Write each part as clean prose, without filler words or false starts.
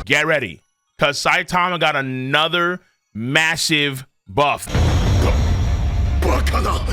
get ready, because Saitama got another massive buff.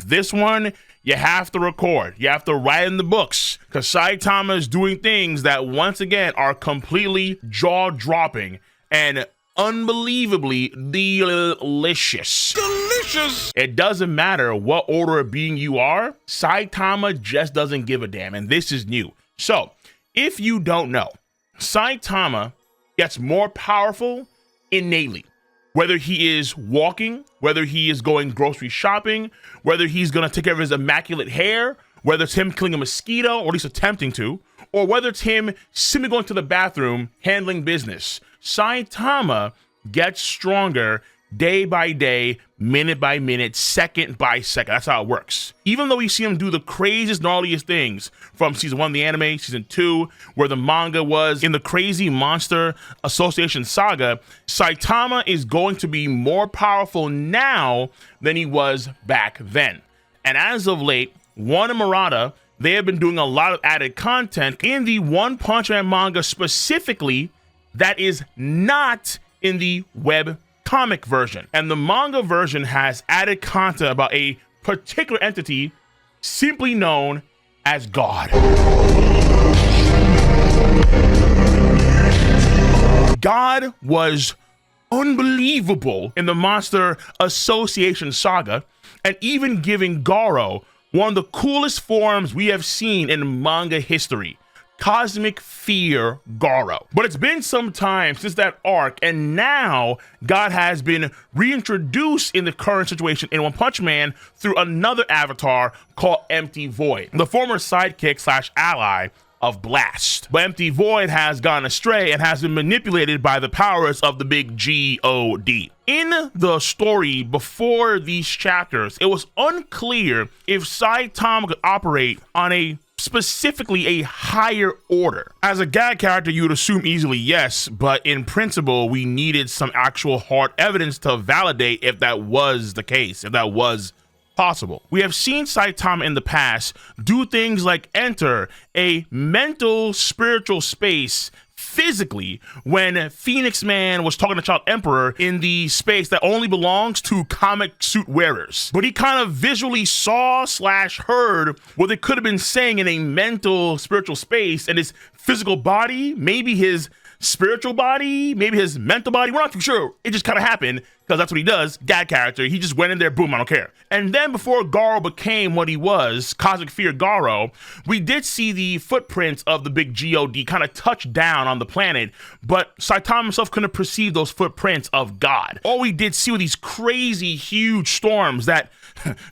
This one, you have to record. You have to write in the books, because Saitama is doing things that, once again, are completely jaw-dropping and unbelievably delicious. Delicious! It doesn't matter what order of being you are, Saitama just doesn't give a damn, and this is new. So, if you don't know, Saitama gets more powerful innately. Whether he is walking, whether he is going grocery shopping, whether he's gonna take care of his immaculate hair, whether it's him killing a mosquito, or at least attempting to, or whether it's him simply going to the bathroom, handling business, Saitama gets stronger day by day, minute by minute, second by second. That's how it works. Even though we see him do the craziest, gnarliest things from season 1 of the anime, season 2, where the manga was in the crazy Monster Association saga, Saitama is going to be more powerful now than he was back then. And as of late, One and Murata, they have been doing a lot of added content in the One Punch Man manga specifically that is not in the web comic version. And the manga version has added content about a particular entity simply known as God. God was unbelievable in the Monster Association saga, and even giving Garo one of the coolest forms we have seen in manga history. Cosmic Fear Garo. But it's been some time since that arc, and now God has been reintroduced in the current situation in One Punch Man through another avatar called Empty Void, the former sidekick slash ally of Blast. But Empty Void has gone astray and has been manipulated by the powers of the big G-O-D. In the story before these chapters, it was unclear if Saitama could operate on a specifically a higher order. As a gag character, you would assume easily yes, but in principle, we needed some actual hard evidence to validate if that was the case, if that was possible. We have seen Saitama in the past do things like enter a mental spiritual space physically when Phoenix Man was talking to Child Emperor in the space that only belongs to comic suit wearers. But he kind of visually saw slash heard what they could have been saying in a mental spiritual space, and his physical body, maybe his spiritual body, maybe his mental body, we're not too sure. It just kind of happened because that's what he does, gag character. He just went in there, boom, I don't care. And then before Garo became what he was, Cosmic Fear Garo, we did see the footprints of the big G-O-D kind of touch down on the planet, but Saitama himself couldn't perceive those footprints of God. All we did see were these crazy, huge storms that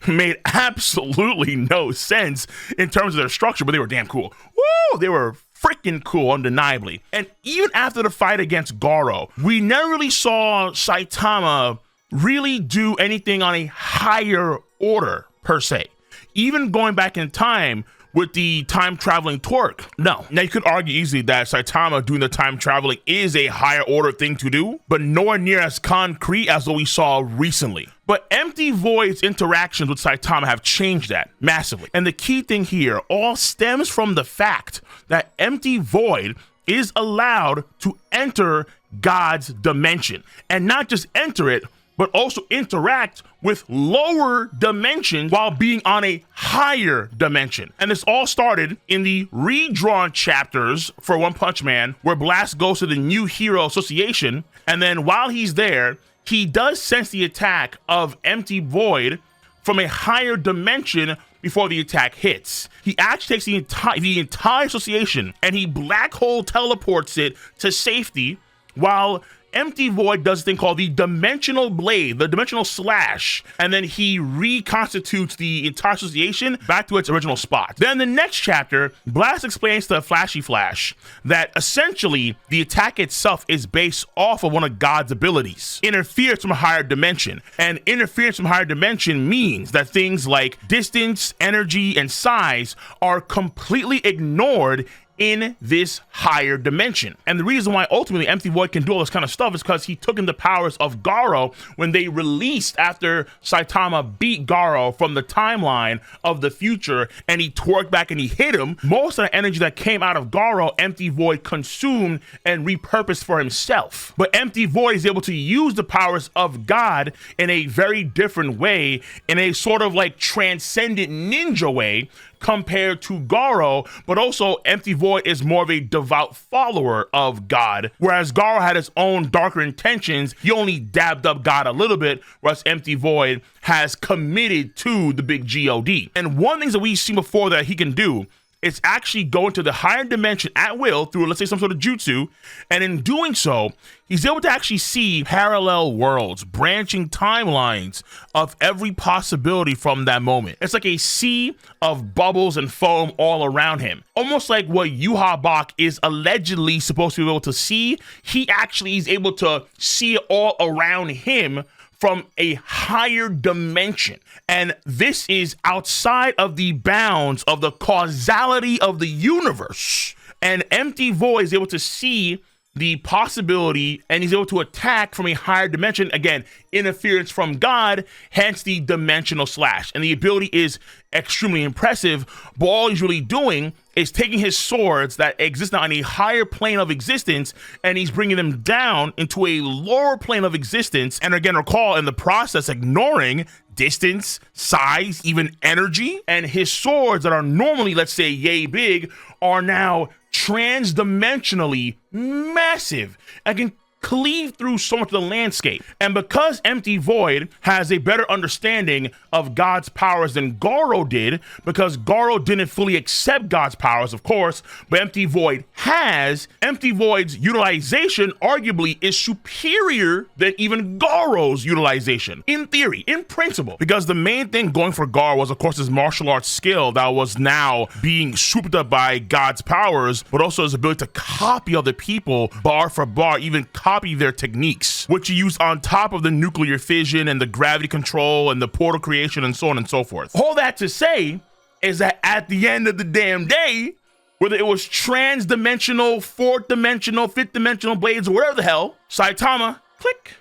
made absolutely no sense in terms of their structure, but they were damn cool. Woo! They were freaking cool, undeniably. And even after the fight against Garo, we never really saw Saitama really do anything on a higher order, per se. Even going back in time with the time-traveling twerk, no. Now, you could argue easily that Saitama doing the time-traveling is a higher order thing to do, but nowhere near as concrete as what we saw recently. But Empty Void's interactions with Saitama have changed that massively. And the key thing here all stems from the fact that Empty Void is allowed to enter God's dimension. And not just enter it, but also interact with lower dimensions while being on a higher dimension. And this all started in the redrawn chapters for One Punch Man, where Blast goes to the New Hero Association, and then while he's there, he does sense the attack of Empty Void from a higher dimension before the attack hits. He actually takes the entire association and he black hole teleports it to safety, while Empty Void does a thing called the Dimensional Blade, the Dimensional Slash, and then he reconstitutes the entire association back to its original spot. Then the next chapter, Blast explains to Flashy Flash that essentially the attack itself is based off of one of God's abilities, interference from a higher dimension. And interference from a higher dimension means that things like distance, energy, and size are completely ignored in this higher dimension. And the reason why ultimately Empty Void can do all this kind of stuff is because he took in the powers of Garo when they released after Saitama beat Garo from the timeline of the future, and he twerked back and he hit him. Most of the energy that came out of Garo, Empty Void consumed and repurposed for himself. But Empty Void is able to use the powers of God in a very different way, in a sort of like transcendent ninja way, compared to Garo, but also Empty Void is more of a devout follower of God, whereas Garo had his own darker intentions. He only dabbed up God a little bit, whereas Empty Void has committed to the big God. And one thing that we've seen before that he can do is actually go into the higher dimension at will through, let's say, some sort of jutsu, and in doing so, he's able to actually see parallel worlds, branching timelines of every possibility from that moment. It's like a sea of bubbles and foam all around him. Almost like what Yuha Bach is allegedly supposed to be able to see, he actually is able to see it all around him from a higher dimension. And this is outside of the bounds of the causality of the universe. And Empty Void is able to see the possibility, and he's able to attack from a higher dimension. Again, interference from God, hence the dimensional slash. And the ability is extremely impressive, but all he's really doing is taking his swords that exist now on a higher plane of existence, and he's bringing them down into a lower plane of existence. And again, recall in the process, ignoring distance, size, even energy. And his swords that are normally, let's say, yay big, are now transdimensionally massive and can cleave through so much of the landscape. And because Empty Void has a better understanding of God's powers than Garo did, because Garo didn't fully accept God's powers, of course, but Empty Void has, Empty Void's utilization arguably is superior than even Garo's utilization, in theory, in principle, because the main thing going for Garo was, of course, his martial arts skill that was now being swooped up by God's powers, but also his ability to copy other people bar for bar, even copy their techniques, which he used on top of the nuclear fission and the gravity control and the portal creation and so on and so forth. All that to say is that at the end of the damn day, whether it was trans-dimensional, fourth dimensional, fifth dimensional blades, or whatever the hell, Saitama, click.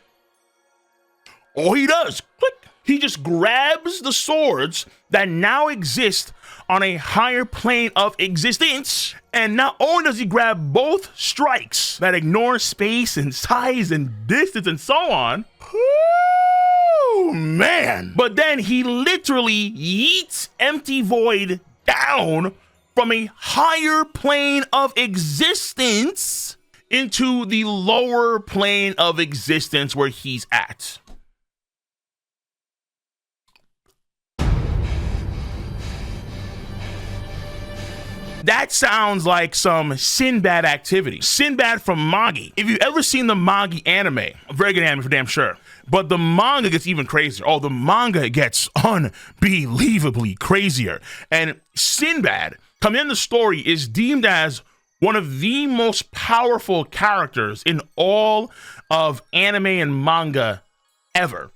All he does, click. He just grabs the swords that now exist on a higher plane of existence, and not only does he grab both strikes that ignore space and size and distance and so on, oh man, but then he literally yeets Empty Void down from a higher plane of existence into the lower plane of existence where he's at. That sounds like some Sinbad activity. Sinbad from Magi. If you've ever seen the Magi anime, a very good anime for damn sure, but the manga gets even crazier. Oh, the manga gets unbelievably crazier. And Sinbad, coming in the story, is deemed as one of the most powerful characters in all of anime and manga ever.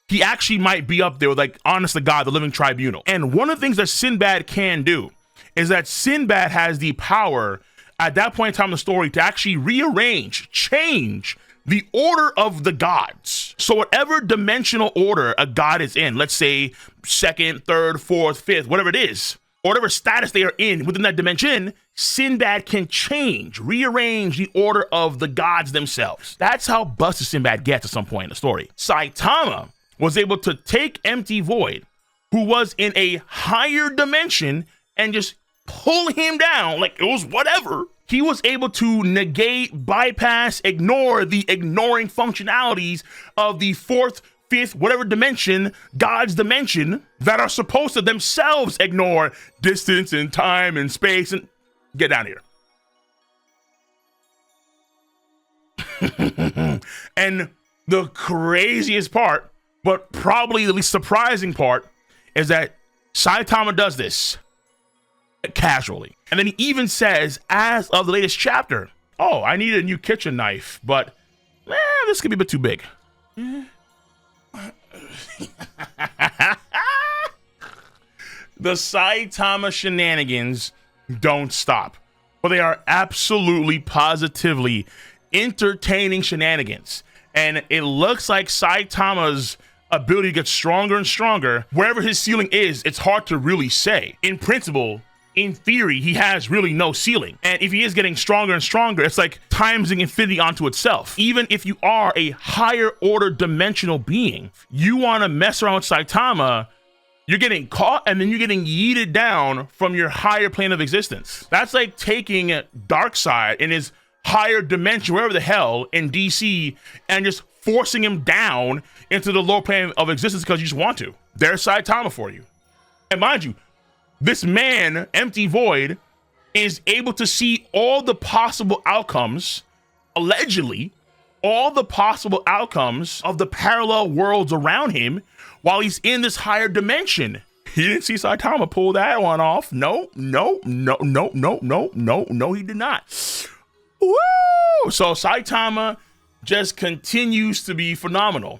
He actually might be up there with, like, honest to God, the Living Tribunal. And one of the things that Sinbad can do is that Sinbad has the power at that point in time in the story to actually rearrange, change the order of the gods. So whatever dimensional order a god is in, let's say second, third, fourth, fifth, whatever it is, or whatever status they are in within that dimension, Sinbad can change, rearrange the order of the gods themselves. That's how busted Sinbad gets at some point in the story. Saitama was able to take Empty Void, who was in a higher dimension, and just pull him down like it was whatever. He was able to negate, bypass, ignore the ignoring functionalities of the fourth, fifth, whatever dimension, God's dimension, that are supposed to themselves ignore distance and time and space. And get down here. And the craziest part, but probably the least surprising part, is that Saitama does this casually. And then he even says, as of the latest chapter, oh, I need a new kitchen knife, but this could be a bit too big. The Saitama shenanigans don't stop. but they are absolutely, positively entertaining shenanigans. And it looks like Saitama's ability to get stronger and stronger. Wherever his ceiling is, it's hard to really say. In principle, in theory, he has really no ceiling. And if he is getting stronger and stronger, it's like timesing infinity onto itself. Even if you are a higher order dimensional being, you want to mess around with Saitama, you're getting caught and then you're getting yeeted down from your higher plane of existence. That's like taking Darkseid in his higher dimension, wherever the hell, in DC, and just forcing him down into the lower plane of existence because you just want to. There's Saitama for you. And mind you, this man, Empty Void, is able to see all the possible outcomes, allegedly, all the possible outcomes of the parallel worlds around him while he's in this higher dimension. He didn't see Saitama pull that one off. No, he did not. Woo! So Saitama just continues to be phenomenal,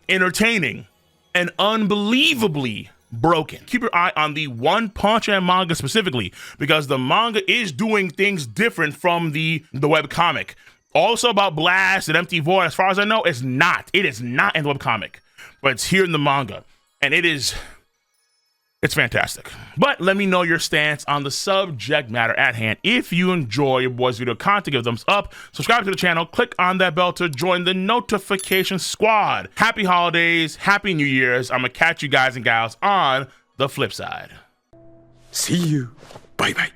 entertaining, and unbelievably broken. Keep your eye on the One Punch Man manga specifically, because the manga is doing things different from the webcomic. Also about Blast and Empty Void, as far as I know, it's not. It is not in the webcomic, but it's here in the manga, and it's fantastic. But let me know your stance on the subject matter at hand. If you enjoy your boys' video content, give a thumbs up, subscribe to the channel, click on that bell to join the notification squad. Happy holidays, happy New Year's. I'm gonna catch you guys and gals on the flip side. See you. Bye bye.